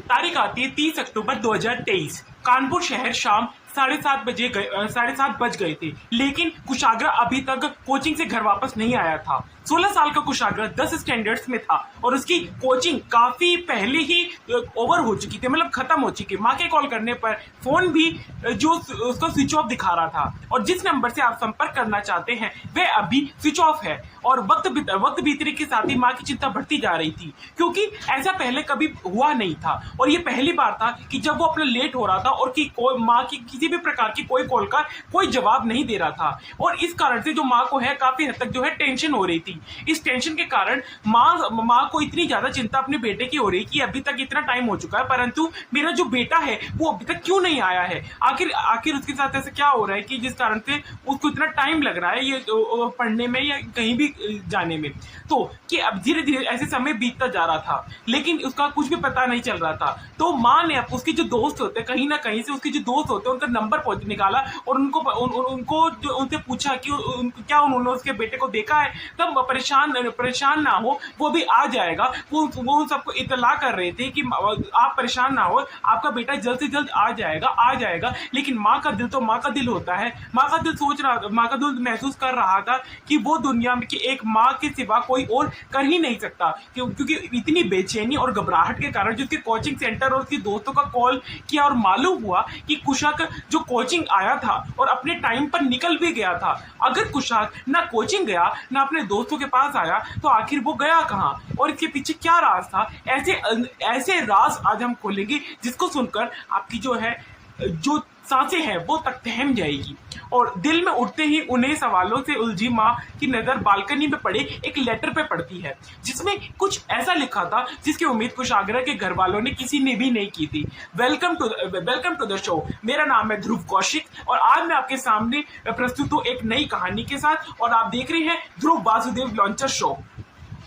तारीख आती है 30 अक्टूबर 2023। कानपुर शहर शाम 7:30 बज गए थे, लेकिन कुशाग्र अभी तक कोचिंग से घर वापस नहीं आया था। 16 साल का कुशाग्र 10 स्टैंडर्ड्स में था और उसकी कोचिंग काफी पहले ही ओवर हो चुकी थी, मतलब खत्म हो चुकी। माँ के कॉल करने पर फोन भी जो उसको स्विच ऑफ दिखा रहा था, और जिस नंबर से आप संपर्क करना चाहते हैं वह अभी स्विच ऑफ है। और वक्त बीतने के साथ ही माँ की चिंता बढ़ती जा रही थी, क्योंकि ऐसा पहले कभी हुआ नहीं था और ये पहली बार था कि जब वो अपना लेट हो रहा था और कि माँ की किसी भी प्रकार की कोई कॉल का कोई जवाब नहीं दे रहा था। और इस कारण से जो माँ को है काफी हद तक जो है टेंशन हो रही थी। इस टेंशन के कारण माँ को इतनी ज्यादा चिंता अपने बेटे की हो रही कि अभी तक इतना टाइम हो चुका है, परंतु मेरा जो बेटा है वो अभी तक क्यों नहीं आया है। आखिर आखिर उसके साथ ऐसा क्या हो रहा है कि जिस कारण से उसको इतना टाइम लग रहा है ये पढ़ने में या कहीं भी जाने में। तो कि अब धीरे धीरे ऐसे समय बीतता जा रहा था, लेकिन उसका कुछ भी पता नहीं चल रहा था। तो माँ ने उसके जो दोस्त होते, कहीं ना कहीं से उसके जो दोस्त होते उनका नंबर निकाला और उनको जो उनसे पूछा कि क्या उन्होंने उसके बेटे को देखा है। तब परेशान ना हो, वो भी आ जाएगा। वो उन सबको इतला कर रहे थे कि आप परेशान ना हो, आपका बेटा जल्द से जल्द आ जाएगा। लेकिन माँ का दिल तो माँ का दिल होता है। माँ का दिल महसूस कर रहा था कि वो दुनिया में कि एक माँ के सिवा कोई और कर ही नहीं सकता, क्योंकि इतनी बेचैनी और घबराहट के कारण जो उसके कोचिंग सेंटर और उसके दोस्तों का कॉल किया और मालूम हुआ कि कुशाक जो कोचिंग आया था और अपने टाइम पर निकल भी गया था। अगर कुशाक ना कोचिंग गया ना अपने दोस्तों के पास आया तो आखिर वो गया कहाँ और इसके पीछे क्या राज था। ऐसे ऐसे राज आज हम खोलेंगे जिसको सुनकर आपकी जो है जो सांसें हैं वो तक थम जाएगी। और दिल में उठते ही उन्हें सवालों से उलझी माँ की नजर बालकनी में पड़े एक लेटर पे पड़ती है, जिसमें कुछ ऐसा लिखा था जिसकी उम्मीद कुशाग्र के घर वालों ने किसी ने भी नहीं की थी। Welcome to the show. मेरा नाम है ध्रुव कौशिक और आज मैं आपके सामने प्रस्तुत हूँ एक नई कहानी के साथ, और आप देख रहे हैं ध्रुव वासुदेव लॉन्चर शो।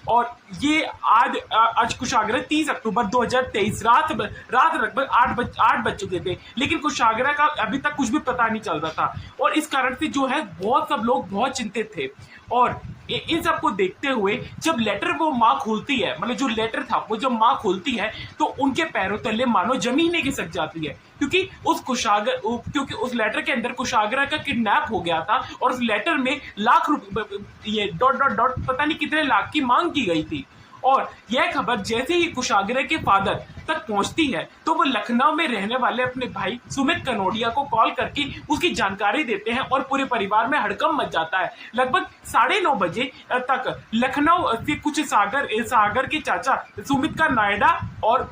और ये आज कुशाग्र 30 अक्टूबर 2023 रात लगभग 8 बज चुके थे, लेकिन कुशाग्र का अभी तक कुछ भी पता नहीं चल रहा था। और इस कारण से जो है बहुत सब लोग बहुत चिंतित थे। और इन सब को देखते हुए जब लेटर वो माँ खोलती है, मतलब जो लेटर था वो जब माँ खोलती है तो उनके पैरों तले मानो जमीन खिसक जाती है, क्योंकि उस लेटर के अंदर कुशाग्र का किडनैप हो गया था और उस लेटर में लाख रुपए ये डॉट डॉट डॉट पता नहीं कितने लाख की मांग की गई थी। और यह खबर जैसे ही कुशाग्र के फादर तक पहुंचती है तो वो लखनऊ में रहने वाले अपने भाई सुमित कनोडिया को कॉल करके उसकी जानकारी देते हैं और पूरे परिवार में हड़कंप मच जाता है। लगभग 9:30 बजे तक लखनऊ से कुछ सागर के चाचा सुमित का नोएडा और